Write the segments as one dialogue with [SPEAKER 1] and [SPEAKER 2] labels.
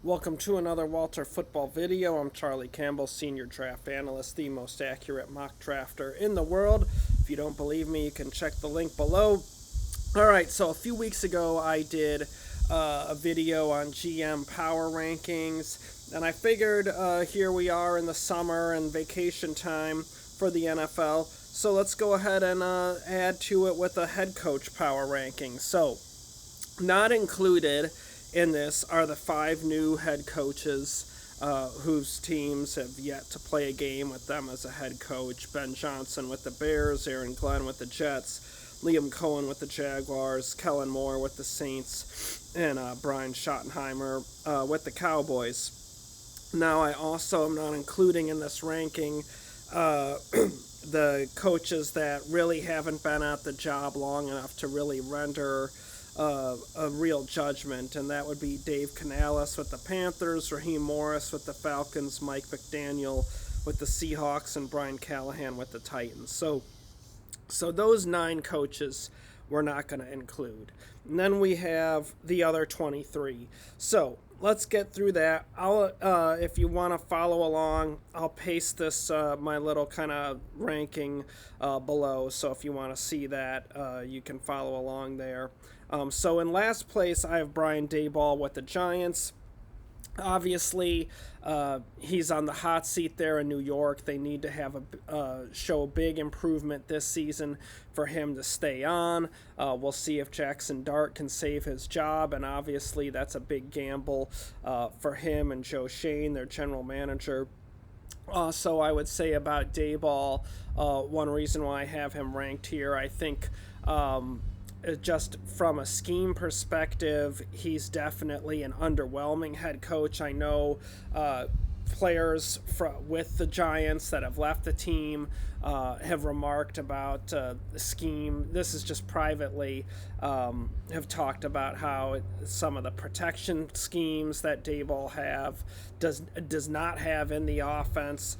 [SPEAKER 1] Welcome to another Walter Football video. I'm Charlie Campbell, Senior Draft Analyst, the most accurate mock drafter in the world. If you don't believe me, you can check the link below. All right, so a few weeks ago I did a video on GM power rankings, and I figured here we are in the summer and vacation time for the NFL, so let's go ahead and add to it with a head coach power ranking. So, not included in this are the 5 new head coaches whose teams have yet to play a game with them as a head coach. Ben Johnson with the Bears, Aaron Glenn with the Jets, Liam Cohen with the Jaguars, Kellen Moore with the Saints, and Brian Schottenheimer with the Cowboys. Now, I also am not including in this ranking the coaches that really haven't been at the job long enough to really render a real judgment, and that would be Dave Canales with the Panthers, Raheem Morris with the Falcons, Mike McDaniel with the Seahawks, and Brian Callahan with the Titans. So those 9 coaches we're not going to include. And then we have the other 23. So let's get through that. If you want to follow along, I'll paste this, my little kind of ranking below. So if you want to see that, you can follow along there. So in last place, I have Brian Daboll with the Giants. Obviously, he's on the hot seat there in New York. They need to have show a big improvement this season for him to stay on. We'll see if Jackson Dart can save his job, and obviously that's a big gamble for him and Joe Shane, their general manager. So I would say about Daboll, one reason why I have him ranked here, I think just from a scheme perspective, he's definitely an underwhelming head coach. I know players with the Giants that have left the team have remarked about the scheme. This is just privately, have talked about how some of the protection schemes that Daboll does not have in the offense.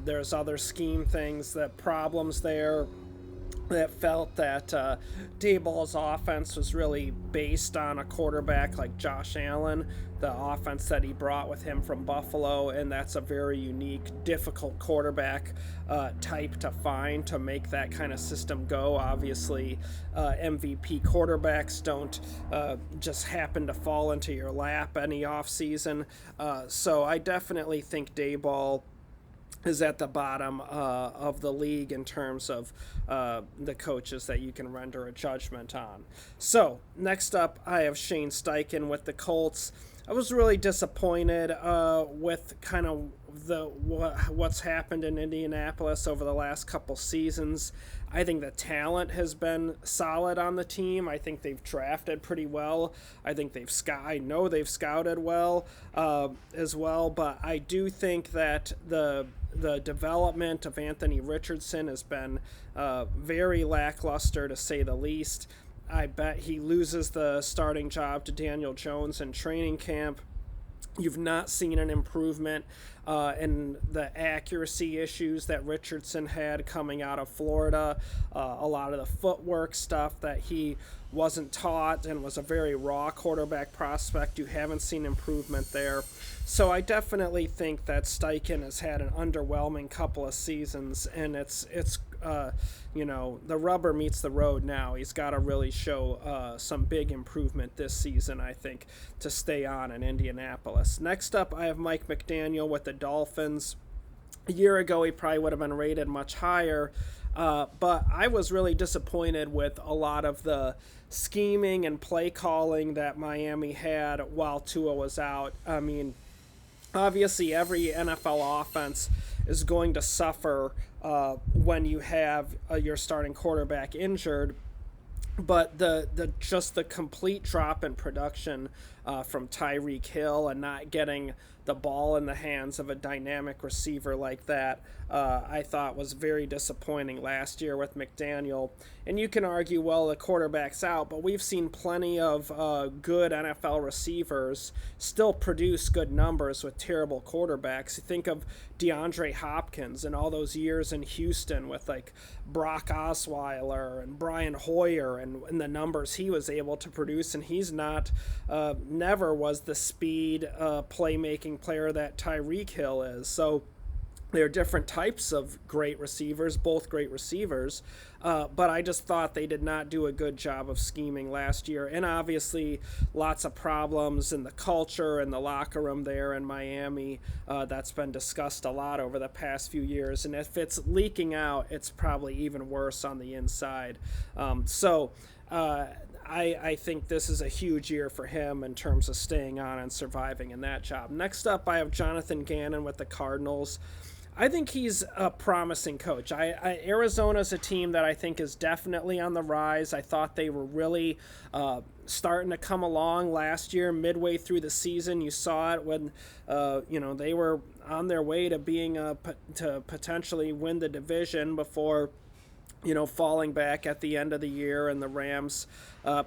[SPEAKER 1] There's other scheme things, that problems there, that felt that Daboll's offense was really based on a quarterback like Josh Allen, the offense that he brought with him from Buffalo, and that's a very unique, difficult quarterback type to find to make that kind of system go. Obviously, MVP quarterbacks don't just happen to fall into your lap any offseason. So I definitely think Daboll is at the bottom of the league in terms of the coaches that you can render a judgment on. So next up, I have Shane Steichen with the Colts. I was really disappointed with kind of what's happened in Indianapolis over the last couple seasons. I think the talent has been solid on the team. I think they've drafted pretty well. I think I know they've scouted well as well. But I do think that the development of Anthony Richardson has been very lackluster, to say the least. I bet he loses the starting job to Daniel Jones in training camp. You've not seen an improvement in the accuracy issues that Richardson had coming out of Florida. A lot of the footwork stuff that he wasn't taught and was a very raw quarterback prospect. You haven't seen improvement there. So I definitely think that Steichen has had an underwhelming couple of seasons, and it's the rubber meets the road now. He's got to really show some big improvement this season, I think, to stay on in Indianapolis. Next up, I have Mike McDaniel with the Dolphins. A year ago, he probably would have been rated much higher, but I was really disappointed with a lot of the scheming and play calling that Miami had while Tua was out. I mean, obviously, every NFL offense is going to suffer when you have your starting quarterback injured. But the complete drop in production from Tyreek Hill and not getting the ball in the hands of a dynamic receiver like that, I thought was very disappointing last year with McDaniel. And you can argue, well, the quarterback's out, but we've seen plenty of good NFL receivers still produce good numbers with terrible quarterbacks. You think of DeAndre Hopkins and all those years in Houston with like Brock Osweiler and Brian Hoyer and the numbers he was able to produce, and he's not never was the speed playmaking player that Tyreek Hill is. So they're different types of great receivers, both great receivers, but I just thought they did not do a good job of scheming last year. And obviously, lots of problems in the culture and the locker room there in Miami. That's been discussed a lot over the past few years. And if it's leaking out, it's probably even worse on the inside. I think this is a huge year for him in terms of staying on and surviving in that job. Next up, I have Jonathan Gannon with the Cardinals. I think he's a promising coach. Arizona's a team that I think is definitely on the rise. I thought they were really starting to come along last year, midway through the season. You saw it when they were on their way to being to potentially win the division before falling back at the end of the year and the Rams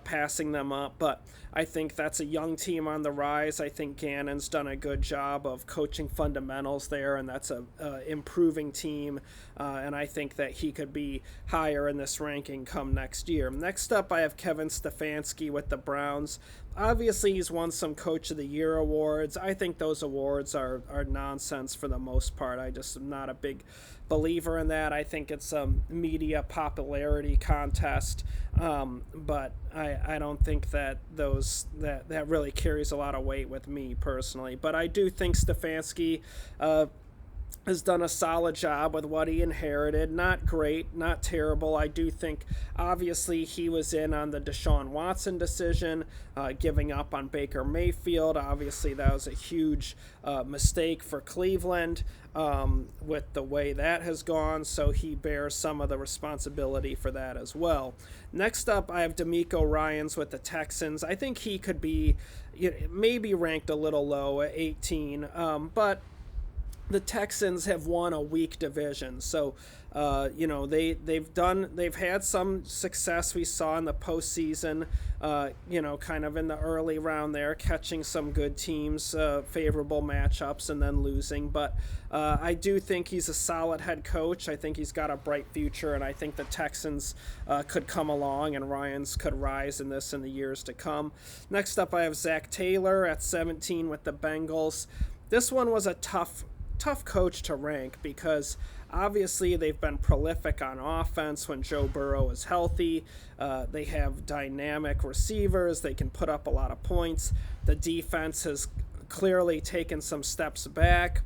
[SPEAKER 1] passing them up. But I think that's a young team on the rise. I think Gannon's done a good job of coaching fundamentals there, and that's a improving team. And I think that he could be higher in this ranking come next year. Next up, I have Kevin Stefanski with the Browns. Obviously, he's won some Coach of the Year awards. I think those awards are nonsense for the most part. I just am not a big believer in that. I think it's a media popularity contest, but I don't think that that really carries a lot of weight with me personally. But I do think Stefanski has done a solid job with what he inherited. Not great, not terrible. I do think, obviously, he was in on the Deshaun Watson decision, giving up on Baker Mayfield. Obviously, that was a huge mistake for Cleveland with the way that has gone, so he bears some of the responsibility for that as well. Next up, I have DeMeco Ryans with the Texans. I think he could be maybe ranked a little low at 18, but the Texans have won a weak division, so they've had some success. We saw in the postseason, kind of in the early round there, catching some good teams, favorable matchups, and then losing. But I do think he's a solid head coach. I think he's got a bright future, and I think the Texans could come along, and Ryans could rise in this in the years to come. Next up, I have Zach Taylor at 17 with the Bengals. This one was a tough coach to rank because obviously they've been prolific on offense when Joe Burrow is healthy. They have dynamic receivers. They can put up a lot of points. The defense has clearly taken some steps back,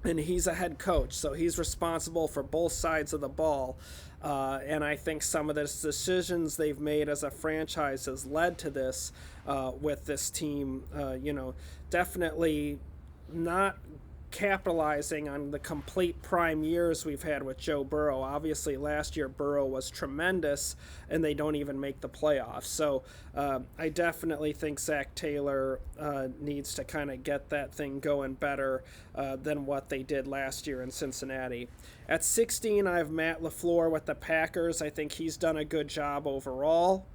[SPEAKER 1] and he's a head coach, so he's responsible for both sides of the ball. And I think some of the decisions they've made as a franchise has led to this with this team, definitely not capitalizing on the complete prime years we've had with Joe Burrow. Obviously, last year Burrow was tremendous, and they don't even make the playoffs. So I definitely think Zach Taylor needs to kind of get that thing going better than what they did last year in Cincinnati. At 16, I have Matt LaFleur with the Packers. I think he's done a good job overall.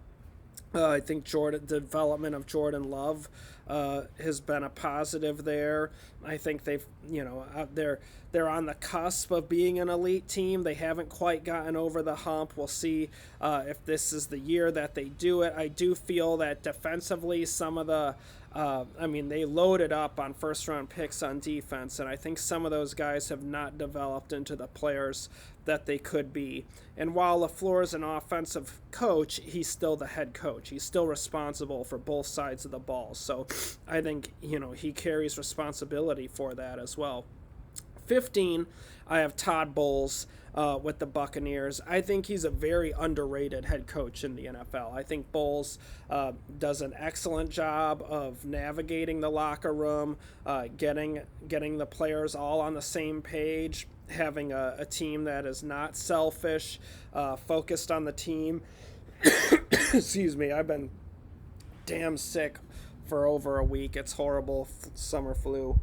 [SPEAKER 1] I think the development of Jordan Love has been a positive there. I think they're on the cusp of being an elite team. They haven't quite gotten over the hump. We'll see if this is the year that they do it. I do feel that defensively, some of the they loaded up on first-round picks on defense, and I think some of those guys have not developed into the players that they could be. And while LaFleur is an offensive coach, he's still the head coach. He's still responsible for both sides of the ball. So I think, he carries responsibility for that as well. 15, I have Todd Bowles with the Buccaneers. I think he's a very underrated head coach in the NFL. I think Bowles does an excellent job of navigating the locker room, getting the players all on the same page, having a team that is not selfish, focused on the team. Excuse me, I've been damn sick for over a week. It's horrible summer flu.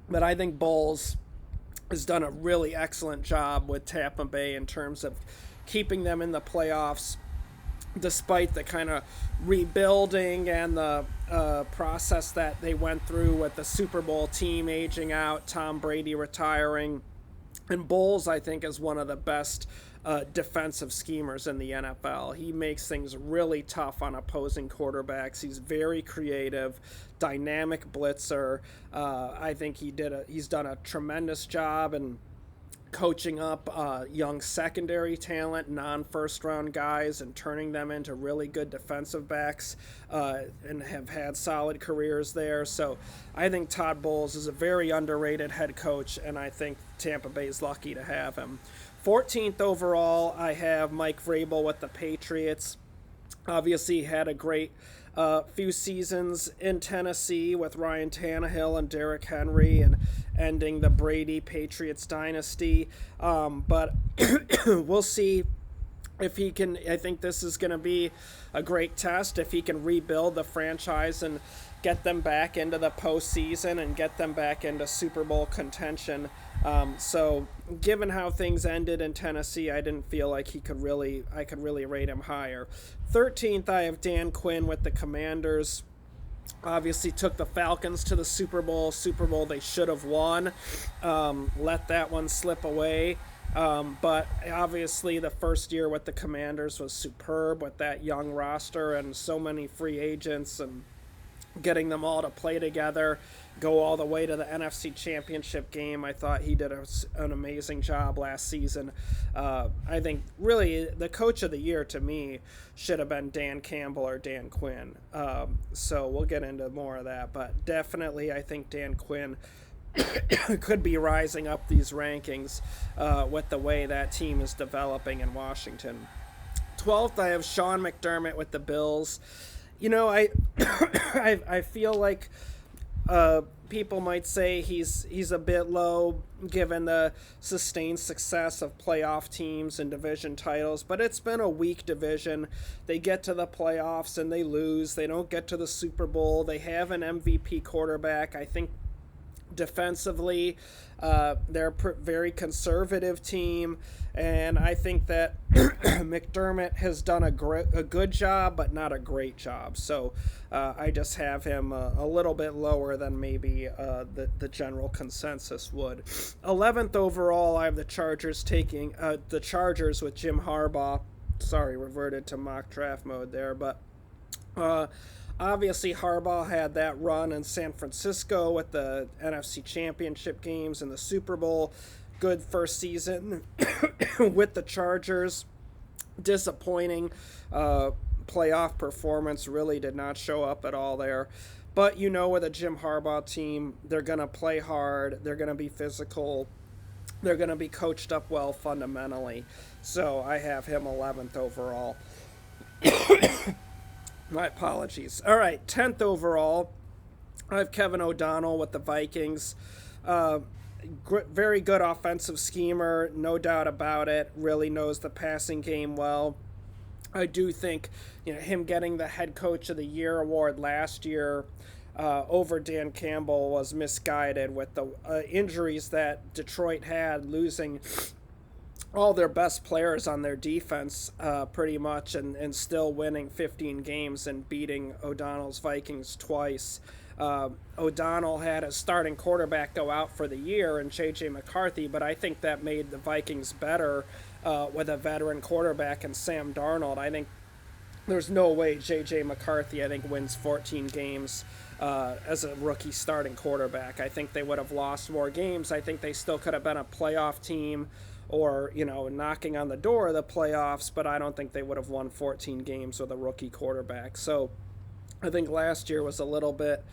[SPEAKER 1] But I think Bowles has done a really excellent job with Tampa Bay in terms of keeping them in the playoffs, despite the kind of rebuilding and the process that they went through with the Super Bowl team aging out, Tom Brady retiring. And Bowles, I think, is one of the best defensive schemers in the NFL. He makes things really tough on opposing quarterbacks. He's very creative, dynamic blitzer. I think he's done a tremendous job and coaching up young secondary talent, non-first round guys, and turning them into really good defensive backs, and have had solid careers there. So I think Todd Bowles is a very underrated head coach, and I think Tampa Bay is lucky to have him. 14th overall, I have Mike Vrabel with the Patriots. Obviously had a great few seasons in Tennessee with Ryan Tannehill and Derrick Henry, and ending the Brady Patriots dynasty. But we'll see if he can. I think this is going to be a great test if he can rebuild the franchise and get them back into the postseason and get them back into Super Bowl contention. So given how things ended in Tennessee, I didn't feel like I could really rate him higher. 13th, I have Dan Quinn with the Commanders. Obviously took the Falcons to the Super Bowl they should have won. Let that one slip away. But obviously the first year with the Commanders was superb with that young roster and so many free agents, and getting them all to play together, go all the way to the NFC Championship game. I thought he did an amazing job last season. I think really the coach of the year to me should have been Dan Campbell or Dan Quinn. So we'll get into more of that, but definitely I think Dan Quinn could be rising up these rankings with the way that team is developing in Washington. 12th, I have Sean McDermott with the Bills. You know, I feel like people might say he's a bit low given the sustained success of playoff teams and division titles, but it's been a weak division. They get to the playoffs and they lose. They don't get to the Super Bowl. They have an MVP quarterback. I think defensively, they're a very conservative team, and I think that McDermott has done a good job, but not a great job. So I just have him a little bit lower than maybe the general consensus would. 11th overall, I have the Chargers taking the Chargers with Jim Harbaugh. Sorry, reverted to mock draft mode there, but obviously, Harbaugh had that run in San Francisco with the NFC Championship games and the Super Bowl. Good first season with the Chargers. Disappointing playoff performance. Really did not show up at all there. But you know, with a Jim Harbaugh team, they're going to play hard. They're going to be physical. They're going to be coached up well fundamentally. So I have him 11th overall. My apologies. All right, 10th overall, I have Kevin O'Donnell with the Vikings. Very good offensive schemer, no doubt about it. Really knows the passing game well. I do think him getting the Head Coach of the Year award last year over Dan Campbell was misguided with the injuries that Detroit had, losing all their best players on their defense pretty much, and still winning 15 games and beating O'Donnell's Vikings twice. O'Donnell had a starting quarterback go out for the year in J.J. McCarthy, but I think that made the Vikings better with a veteran quarterback and Sam Darnold. I think there's no way J.J. McCarthy, wins 14 games as a rookie starting quarterback. I think they would have lost more games. I think they still could have been a playoff team or, knocking on the door of the playoffs, but I don't think they would have won 14 games with a rookie quarterback. So I think last year was a little bit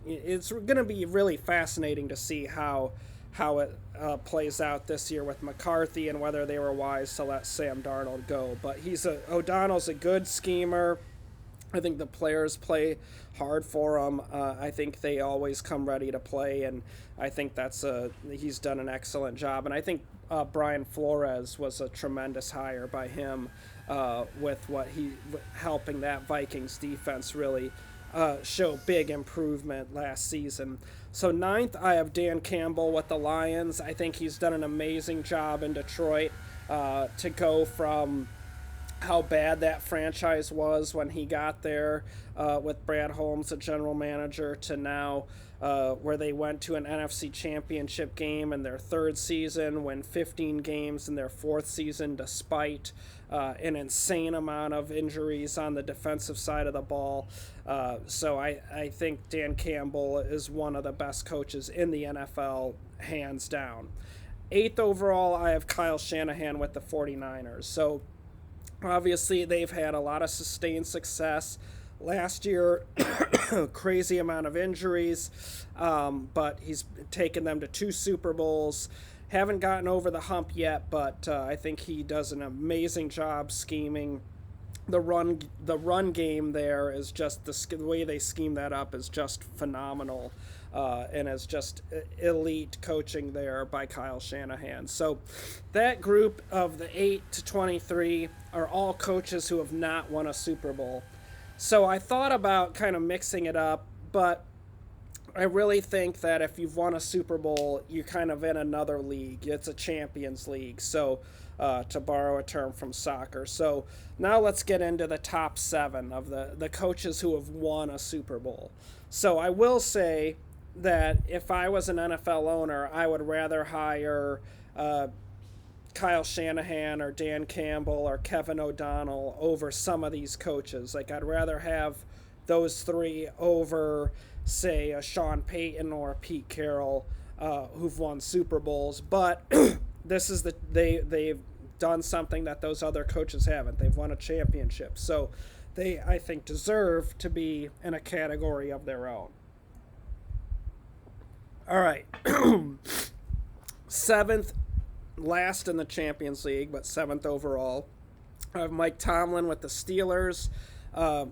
[SPEAKER 1] it's going to be really fascinating to see how it plays out this year with McCarthy and whether they were wise to let Sam Darnold go. But O'Donnell's a good schemer. I think the players play hard for him. I think they always come ready to play, and I think he's done an excellent job. And I think Brian Flores was a tremendous hire by him with helping that Vikings defense really show big improvement last season. So 9th, I have Dan Campbell with the Lions. I think he's done an amazing job in Detroit to go from how bad that franchise was when he got there with Brad Holmes, the general manager, to now where they went to an NFC championship game in their third season, win 15 games in their fourth season despite an insane amount of injuries on the defensive side of the ball. So I think Dan Campbell is one of the best coaches in the NFL, hands down. 8th overall, I have Kyle Shanahan with the 49ers. So obviously, they've had a lot of sustained success. Last year, crazy amount of injuries, but he's taken them to 2 Super Bowls. Haven't gotten over the hump yet, but I think he does an amazing job scheming. The run game there is just the way they scheme that up is just phenomenal, and is just elite coaching there by Kyle Shanahan. So that group of the 8 to 23 are all coaches who have not won a Super Bowl. So I thought about kind of mixing it up, but I really think that if you've won a Super Bowl, you're kind of in another league. It's a Champions League, so to borrow a term from soccer. So now let's get into the top 7 of the coaches who have won a Super Bowl. So I will say that if I was an NFL owner, I would rather hire Kyle Shanahan or Dan Campbell or Kevin O'Donnell over some of these coaches. Like, I'd rather have those 3 over, say, a Sean Payton or a Pete Carroll, who've won Super Bowls. But this is they've done something that those other coaches haven't. They've won a championship. So they, I think, deserve to be in a category of their own. All right. 7th, last in the Champions League, but 7th overall. I have Mike Tomlin with the Steelers. The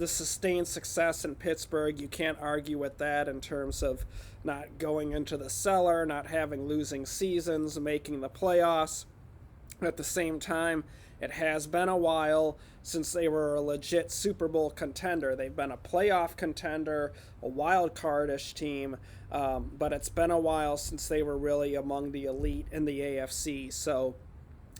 [SPEAKER 1] sustained success in Pittsburgh, you can't argue with that in terms of not going into the cellar, not having losing seasons, making the playoffs. At the same time, it has been a while since they were a legit Super Bowl contender. They've been a playoff contender, a wild card-ish team, but it's been a while since they were really among the elite in the AFC. So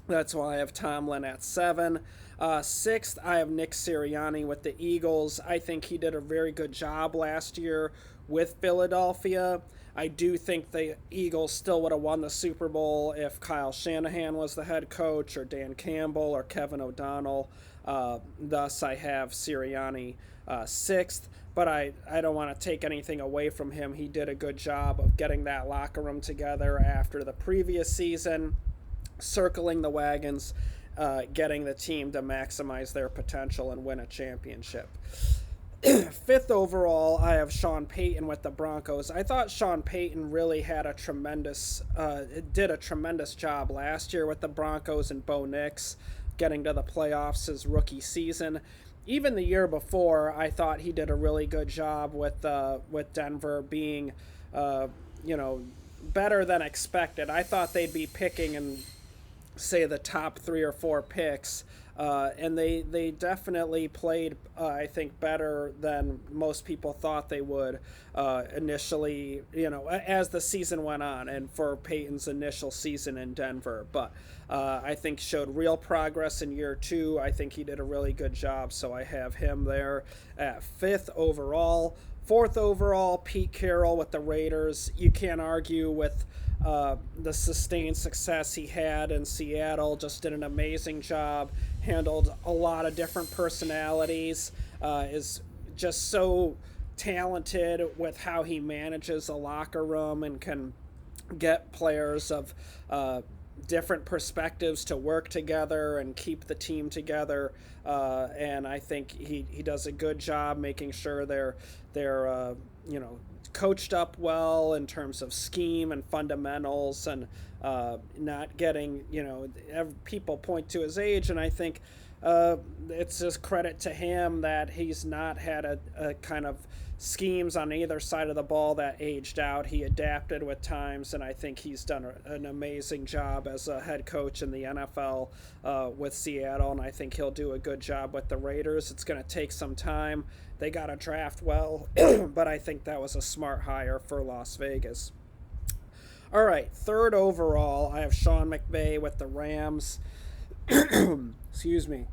[SPEAKER 1] that's why I have Tomlin at 7. 6th, I have Nick Sirianni with the Eagles. I think he did a very good job last year with Philadelphia. I do think the Eagles still would have won the Super Bowl if Kyle Shanahan was the head coach, or Dan Campbell, or Kevin O'Donnell. Thus, I have Sirianni 6th. But I don't want to take anything away from him. He did a good job of getting that locker room together after the previous season, circling the wagons, getting the team to maximize their potential and win a championship. 5th overall, I have Sean Payton with the Broncos. I thought Sean Payton really did a tremendous job last year with the Broncos and Bo Nix getting to the playoffs his rookie season. Even the year before, I thought he did a really good job with Denver being, better than expected. I thought they'd be picking in, say, the top 3 or 4 picks. And they definitely played, I think, better than most people thought they would initially, as the season went on, and for Peyton's initial season in Denver. But I think showed real progress in year 2. I think he did a really good job, so I have him there at 5th overall. 4th overall, Pete Carroll with the Raiders. You can't argue with the sustained success he had in Seattle. Just did an amazing job, handled a lot of different personalities, is just so talented with how he manages a locker room and can get players of different perspectives to work together and keep the team together. And I think he does a good job making sure they're coached up well in terms of scheme and fundamentals, and not getting, people point to his age, and I think it's just credit to him that he's not had a kind of schemes on either side of the ball that aged out. He adapted with times, and I think he's done an amazing job as a head coach in the NFL with Seattle, and I think he'll do a good job with the Raiders. It's going to take some time. They got to draft well, but I think that was a smart hire for Las Vegas. All right, 3rd overall, I have Sean McVay with the Rams. Excuse me.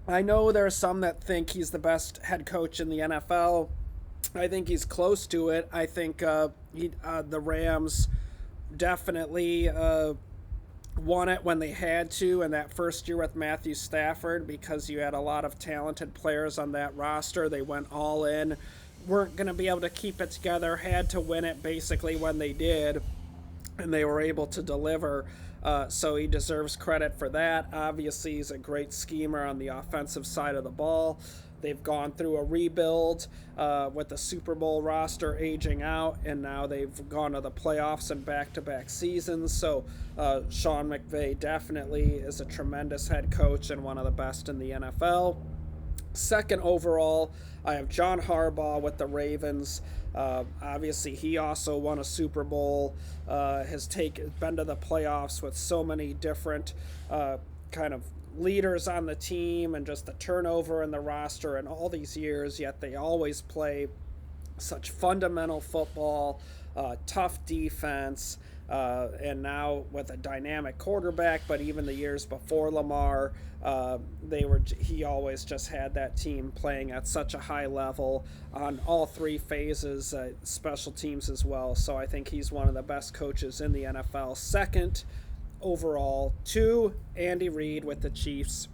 [SPEAKER 1] I know there are some that think he's the best head coach in the NFL. I think he's close to it. I think the Rams definitely won it when they had to in that first year with Matthew Stafford because you had a lot of talented players on that roster. They went all in, weren't going to be able to keep it together, had to win it basically when they did, and they were able to deliver. So he deserves credit for that. Obviously, he's a great schemer on the offensive side of the ball. They've gone through a rebuild with the Super Bowl roster aging out, and now they've gone to the playoffs in back-to-back seasons. So Sean McVay definitely is a tremendous head coach and one of the best in the NFL. Second overall, I have John Harbaugh with the Ravens. Obviously, he also won a Super Bowl, has been to the playoffs with so many different kind of leaders on the team and just the turnover in the roster in all these years, yet they always play such fundamental football, tough defense, and now with a dynamic quarterback. But even the years before Lamar, he always just had that team playing at such a high level on all three phases, special teams as well. So I think he's one of the best coaches in the NFL. Second overall, 2, Andy Reid with the Chiefs.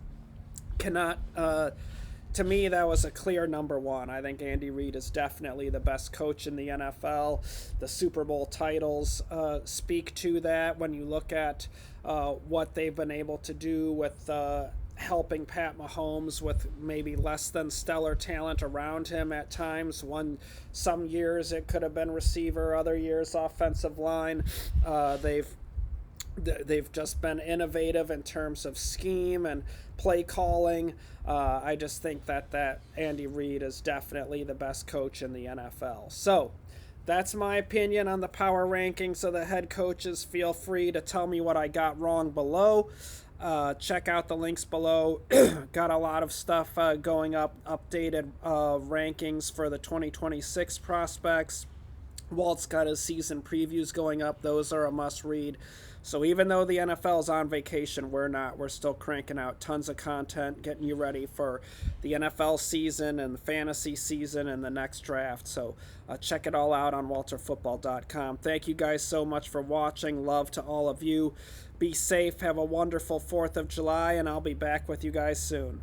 [SPEAKER 1] To me, that was a clear number 1. I think Andy Reid is definitely the best coach in the NFL. The Super Bowl titles speak to that when you look at what they've been able to do with helping Pat Mahomes with maybe less than stellar talent around him at times. Some years it could have been receiver, other years offensive line. They've just been innovative in terms of scheme and play calling. I just think that Andy Reid is definitely the best coach in the NFL. So that's my opinion on the power rankings of the head coaches. Feel free to tell me what I got wrong below. Check out the links below. Got a lot of stuff going up, updated rankings for the 2026 prospects. Walt's got his season previews going up. Those are a must read. So even though the NFL is on vacation, we're not. We're still cranking out tons of content, getting you ready for the NFL season and the fantasy season and the next draft. So check it all out on walterfootball.com. Thank you guys so much for watching. Love to all of you. Be safe. Have a wonderful 4th of July, and I'll be back with you guys soon.